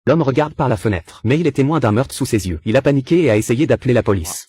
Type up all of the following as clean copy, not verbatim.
L'homme regarde par la fenêtre, mais il est témoin d'un meurtre sous ses yeux. Il a paniqué et a essayé d'appeler la police.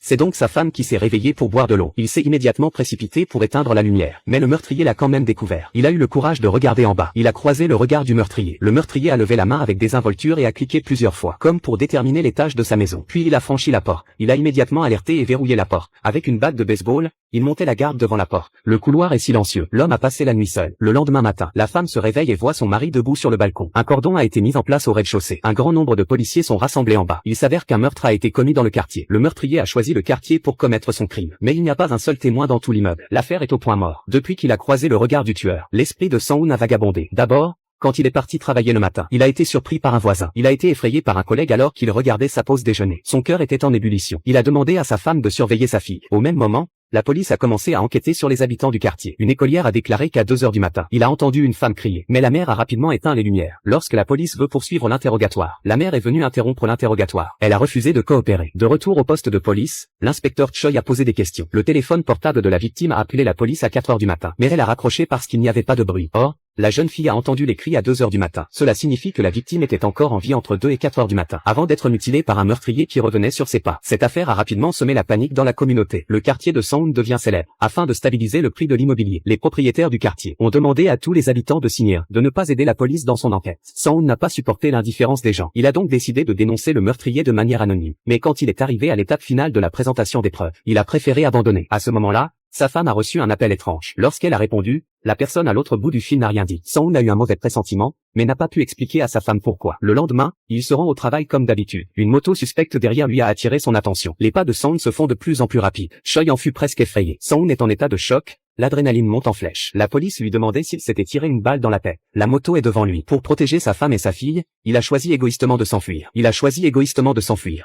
C'est donc sa femme qui s'est réveillée pour boire de l'eau. Il s'est immédiatement précipité pour éteindre la lumière. Mais le meurtrier l'a quand même découvert. Il a eu le courage de regarder en bas. Il a croisé le regard du meurtrier. Le meurtrier a levé la main avec désinvolture et a cliqué plusieurs fois, comme pour déterminer l'étage de sa maison. Puis il a franchi la porte. Il a immédiatement alerté et verrouillé la porte. Avec une batte de baseball, il montait la garde devant la porte. Le couloir est silencieux. L'homme a passé la nuit seul. Le lendemain matin, la femme se réveille et voit son mari debout sur le balcon. Un cordon a été mis en place au rez-de-chaussée. Un grand nombre de policiers sont rassemblés en bas. Il s'avère qu'un meurtre a été commis dans le quartier. Le meurtrier a choisi le quartier pour commettre son crime. Mais il n'y a pas un seul témoin dans tout l'immeuble. L'affaire est au point mort. Depuis qu'il a croisé le regard du tueur, l'esprit de Sang-hoon a vagabondé. D'abord, quand il est parti travailler le matin, il a été surpris par un voisin. Il a été effrayé par un collègue alors qu'il regardait sa pause déjeuner. Son cœur était en ébullition. Il a demandé à sa femme de surveiller sa fille. Au même moment, la police a commencé à enquêter sur les habitants du quartier. Une écolière a déclaré qu'à 2 heures du matin, il a entendu une femme crier. Mais la mère a rapidement éteint les lumières. Lorsque la police veut poursuivre l'interrogatoire, la mère est venue interrompre l'interrogatoire. Elle a refusé de coopérer. De retour au poste de police, l'inspecteur Choi a posé des questions. Le téléphone portable de la victime a appelé la police à 4 heures du matin. Mais elle a raccroché parce qu'il n'y avait pas de bruit. Or, la jeune fille a entendu les cris à 2 heures du matin. Cela signifie que la victime était encore en vie entre 2 et 4 heures du matin, avant d'être mutilée par un meurtrier qui revenait sur ses pas. Cette affaire a rapidement semé la panique dans la communauté. Le quartier de Sang-hoon devient célèbre. Afin de stabiliser le prix de l'immobilier, les propriétaires du quartier ont demandé à tous les habitants de signer, de ne pas aider la police dans son enquête. Sang-hoon n'a pas supporté l'indifférence des gens. Il a donc décidé de dénoncer le meurtrier de manière anonyme. Mais quand il est arrivé à l'étape finale de la présentation des preuves, il a préféré abandonner. À ce moment-là, sa femme a reçu un appel étrange. Lorsqu'elle a répondu, la personne à l'autre bout du fil n'a rien dit. Sang-hoon a eu un mauvais pressentiment, mais n'a pas pu expliquer à sa femme pourquoi. Le lendemain, il se rend au travail comme d'habitude. Une moto suspecte derrière lui a attiré son attention. Les pas de Sang-hoon se font de plus en plus rapides. Choi en fut presque effrayé. Sang-hoon est en état de choc. L'adrénaline monte en flèche. La police lui demandait s'il s'était tiré une balle dans la tête. La moto est devant lui. Pour protéger sa femme et sa fille, il a choisi égoïstement de s'enfuir.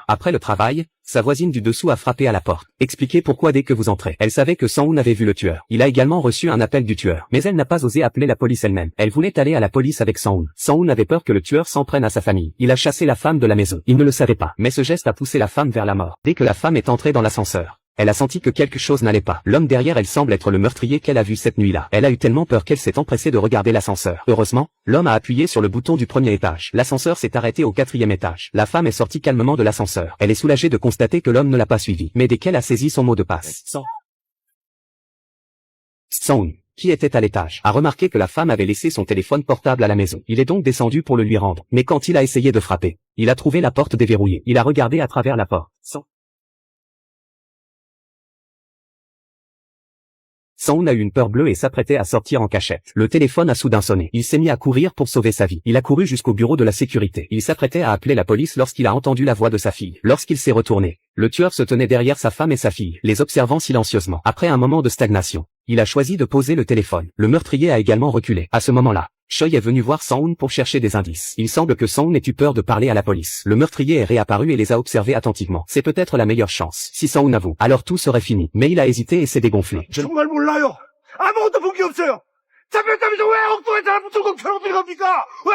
Après le travail, sa voisine du dessous a frappé à la porte. Expliquez pourquoi dès que vous entrez. Elle savait que Sang-hoon avait vu le tueur. Il a également reçu un appel du tueur. Mais elle n'a pas osé appeler la police elle-même. Elle voulait aller à la police avec Sang-hoon. Sang-hoon avait peur que le tueur s'en prenne à sa famille. Il a chassé la femme de la maison. Il ne le savait pas. Mais ce geste a poussé la femme vers la mort. Dès que la femme est entrée dans l'ascenseur, elle a senti que quelque chose n'allait pas. L'homme derrière elle semble être le meurtrier qu'elle a vu cette nuit-là. Elle a eu tellement peur qu'elle s'est empressée de regarder l'ascenseur. Heureusement, l'homme a appuyé sur le bouton du premier étage. L'ascenseur s'est arrêté au 4e étage. La femme est sortie calmement de l'ascenseur. Elle est soulagée de constater que l'homme ne l'a pas suivi. Mais dès qu'elle a saisi son mot de passe, Sang-hoon, qui était à l'étage, a remarqué que la femme avait laissé son téléphone portable à la maison. Il est donc descendu pour le lui rendre. Mais quand il a essayé de frapper, il a trouvé la porte déverrouillée. Il a regardé à travers la porte. Sang-hoon a eu une peur bleue et s'apprêtait à sortir en cachette. Le téléphone a soudain sonné. Il s'est mis à courir pour sauver sa vie. Il a couru jusqu'au bureau de la sécurité. Il s'apprêtait à appeler la police lorsqu'il a entendu la voix de sa fille. Lorsqu'il s'est retourné, le tueur se tenait derrière sa femme et sa fille, les observant silencieusement. Après un moment de stagnation, il a choisi de poser le téléphone. Le meurtrier a également reculé. À ce moment-là, Choi est venu voir Sang-hoon pour chercher des indices. Il semble que Sang-hoon ait eu peur de parler à la police. Le meurtrier est réapparu et les a observés attentivement. C'est peut-être la meilleure chance. Si Sang-hoon avoue, alors tout serait fini. Mais il a hésité et s'est dégonflé. 정말 몰라요. 아무것도 본 게 없어요. 잡혔다면서 왜 엉뚱한 사람 붙들고 켜놓고 들어갑니까? 왜?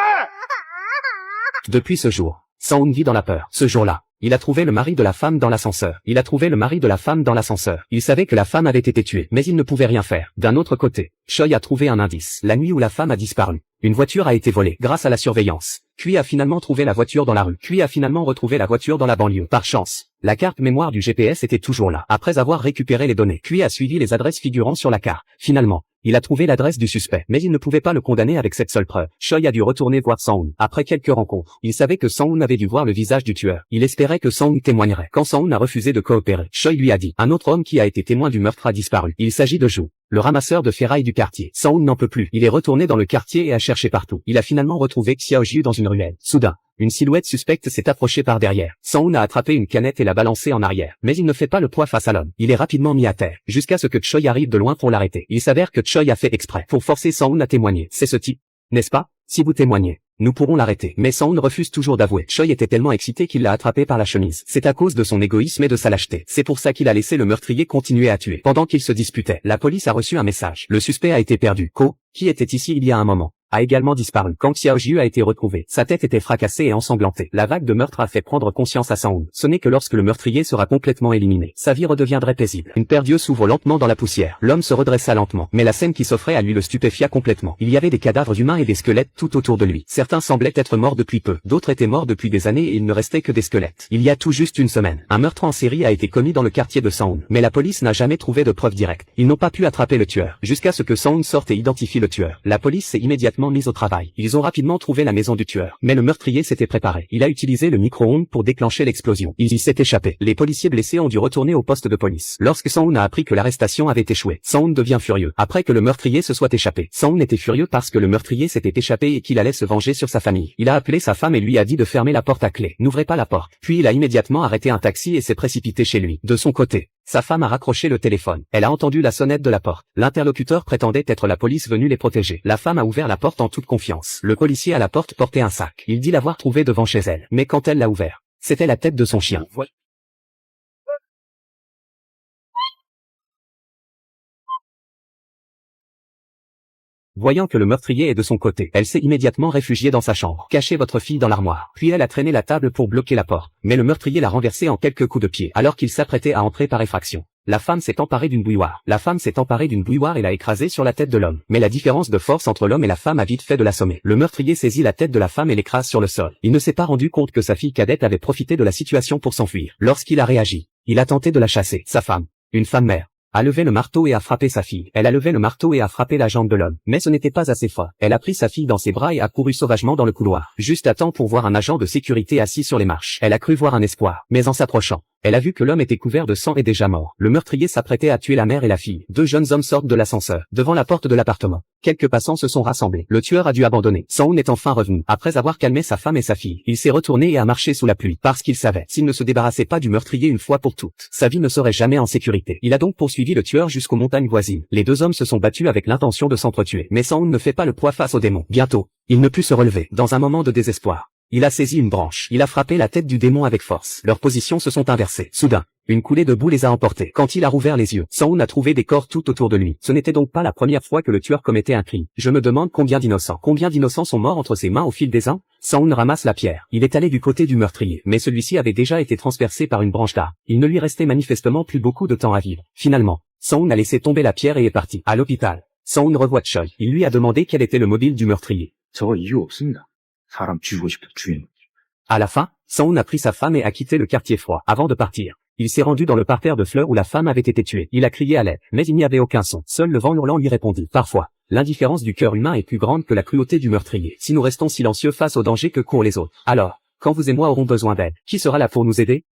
Depuis ce jour, Sang-hoon vit dans la peur. Ce jour-là, il a trouvé le mari de la femme dans l'ascenseur. Il savait que la femme avait été tuée, mais il ne pouvait rien faire. D'un autre côté, Choi a trouvé un indice. La nuit où la femme a disparu, une voiture a été volée grâce à la surveillance. Puis a finalement trouvé la voiture dans la rue. Puis a finalement retrouvé la voiture dans la banlieue. Par chance, la carte mémoire du GPS était toujours là. Après avoir récupéré les données, Puis a suivi les adresses figurant sur la carte. Finalement, il a trouvé l'adresse du suspect, mais il ne pouvait pas le condamner avec cette seule preuve. Choi a dû retourner voir Sang-hoon. Après quelques rencontres, il savait que Sang-hoon avait dû voir le visage du tueur. Il espérait que Sang-hoon témoignerait. Quand Sang-hoon a refusé de coopérer, Choi lui a dit, un autre homme qui a été témoin du meurtre a disparu. Il s'agit de Joo, le ramasseur de ferraille du quartier. Sang-hoon n'en peut plus. Il est retourné dans le quartier et a cherché partout. Il a finalement retrouvé Xiao-jiu dans une ruelle. Soudain, une silhouette suspecte s'est approchée par derrière. Sang-hoon a attrapé une canette et l'a balancée en arrière. Mais il ne fait pas le poids face à l'homme. Il est rapidement mis à terre, jusqu'à ce que Choi arrive de loin pour l'arrêter. Il s'avère que Choi a fait exprès pour forcer Sang-hoon à témoigner. C'est ce type, n'est-ce pas? Si vous témoignez, nous pourrons l'arrêter. Mais Sang-hoon refuse toujours d'avouer. Choi était tellement excité qu'il l'a attrapé par la chemise. C'est à cause de son égoïsme et de sa lâcheté. C'est pour ça qu'il a laissé le meurtrier continuer à tuer. Pendant qu'ils se disputaient, la police a reçu un message. Le suspect a été perdu. Ko, qui était ici il y a un moment, a également disparu. Kang Xiaojiu a été retrouvé. Sa tête était fracassée et ensanglantée. La vague de meurtre a fait prendre conscience à Sang-hoon. Ce n'est que lorsque le meurtrier sera complètement éliminé, sa vie redeviendrait paisible. Une paire d'yeux s'ouvre lentement dans la poussière. L'homme se redressa lentement, mais la scène qui s'offrait à lui le stupéfia complètement. Il y avait des cadavres humains et des squelettes tout autour de lui. Certains semblaient être morts depuis peu, d'autres étaient morts depuis des années et il ne restait que des squelettes. Il y a tout juste une semaine, un meurtre en série a été commis dans le quartier de Sang-hoon, mais la police n'a jamais trouvé de preuves directes. Ils n'ont pas pu attraper le tueur, jusqu'à ce que Sang-hoon sorte et identifie le tueur. La police s'est immédiatement mise au travail. Ils ont rapidement trouvé la maison du tueur, mais le meurtrier s'était préparé. Il a utilisé le micro-ondes pour déclencher l'explosion. Il s'est échappé. Les policiers blessés ont dû retourner au poste de police. Lorsque Sang-hoon a appris que l'arrestation avait échoué, Sang-hoon devient furieux. Après que le meurtrier se soit échappé, Sang-hoon était furieux parce que le meurtrier s'était échappé et qu'il allait se venger sur sa famille. Il a appelé sa femme et lui a dit de fermer la porte à clé. N'ouvrez pas la porte. Puis il a immédiatement arrêté un taxi et s'est précipité chez lui. De son côté, sa femme a raccroché le téléphone. Elle a entendu la sonnette de la porte. L'interlocuteur prétendait être la police venue les protéger. La femme a ouvert la porte en toute confiance. Le policier à la porte portait un sac. Il dit l'avoir trouvé devant chez elle. Mais quand elle l'a ouvert, c'était la tête de son chien. Voyant que le meurtrier est de son côté, elle s'est immédiatement réfugiée dans sa chambre. Cachez votre fille dans l'armoire. Puis elle a traîné la table pour bloquer la porte. Mais le meurtrier l'a renversée en quelques coups de pied, alors qu'il s'apprêtait à entrer par effraction. La femme s'est emparée d'une bouilloire. Et l'a écrasée sur la tête de l'homme. Mais la différence de force entre l'homme et la femme a vite fait de l'assommer. Le meurtrier saisit la tête de la femme et l'écrase sur le sol. Il ne s'est pas rendu compte que sa fille cadette avait profité de la situation pour s'enfuir. Lorsqu'il a réagi, il a tenté de la chasser. Sa femme, une femme mère, a levé le marteau et a frappé sa fille. Elle a levé le marteau et a frappé la jambe de l'homme. Mais ce n'était pas assez fort. Elle a pris sa fille dans ses bras et a couru sauvagement dans le couloir. Juste à temps pour voir un agent de sécurité assis sur les marches. Elle a cru voir un espoir. Mais en s'approchant, elle a vu que l'homme était couvert de sang et déjà mort. Le meurtrier s'apprêtait à tuer la mère et la fille. Deux jeunes hommes sortent de l'ascenseur, devant la porte de l'appartement. Quelques passants se sont rassemblés. Le tueur a dû abandonner. Sang-hoon est enfin revenu. Après avoir calmé sa femme et sa fille, il s'est retourné et a marché sous la pluie. Parce qu'il savait, s'il ne se débarrassait pas du meurtrier une fois pour toutes, sa vie ne serait jamais en sécurité. Il a donc poursuivi le tueur jusqu'aux montagnes voisines. Les deux hommes se sont battus avec l'intention de s'entretuer. Mais Sang-hoon ne fait pas le poids face au démon. Bientôt, il ne put se relever. Dans un moment de désespoir, il a saisi une branche. Il a frappé la tête du démon avec force. Leurs positions se sont inversées. Soudain, une coulée de boue les a emportés. Quand il a rouvert les yeux, Sang-hoon a trouvé des corps tout autour de lui. Ce n'était donc pas la première fois que le tueur commettait un crime. Je me demande combien d'innocents sont morts entre ses mains au fil des ans. Sang-hoon ramasse la pierre. Il est allé du côté du meurtrier, mais celui-ci avait déjà été transpercé par une branche d'arbre. Il ne lui restait manifestement plus beaucoup de temps à vivre. Finalement, Sang-hoon a laissé tomber la pierre et est parti. À l'hôpital, Sang-hoon revoit Choi. Il lui a demandé quel était le mobile du meurtrier. 저거 이유 없습니다. 사람 죽이고 싶다 죽이는 거죠. À la fin, Sang-hoon a pris sa femme et a quitté le quartier froid. Avant de partir, il s'est rendu dans le parterre de fleurs où la femme avait été tuée. Il a crié à l'aide, mais il n'y avait aucun son. Seul le vent hurlant lui répondit. Parfois, l'indifférence du cœur humain est plus grande que la cruauté du meurtrier. Si nous restons silencieux face aux dangers que courent les autres, alors, quand vous et moi aurons besoin d'aide, qui sera là pour nous aider?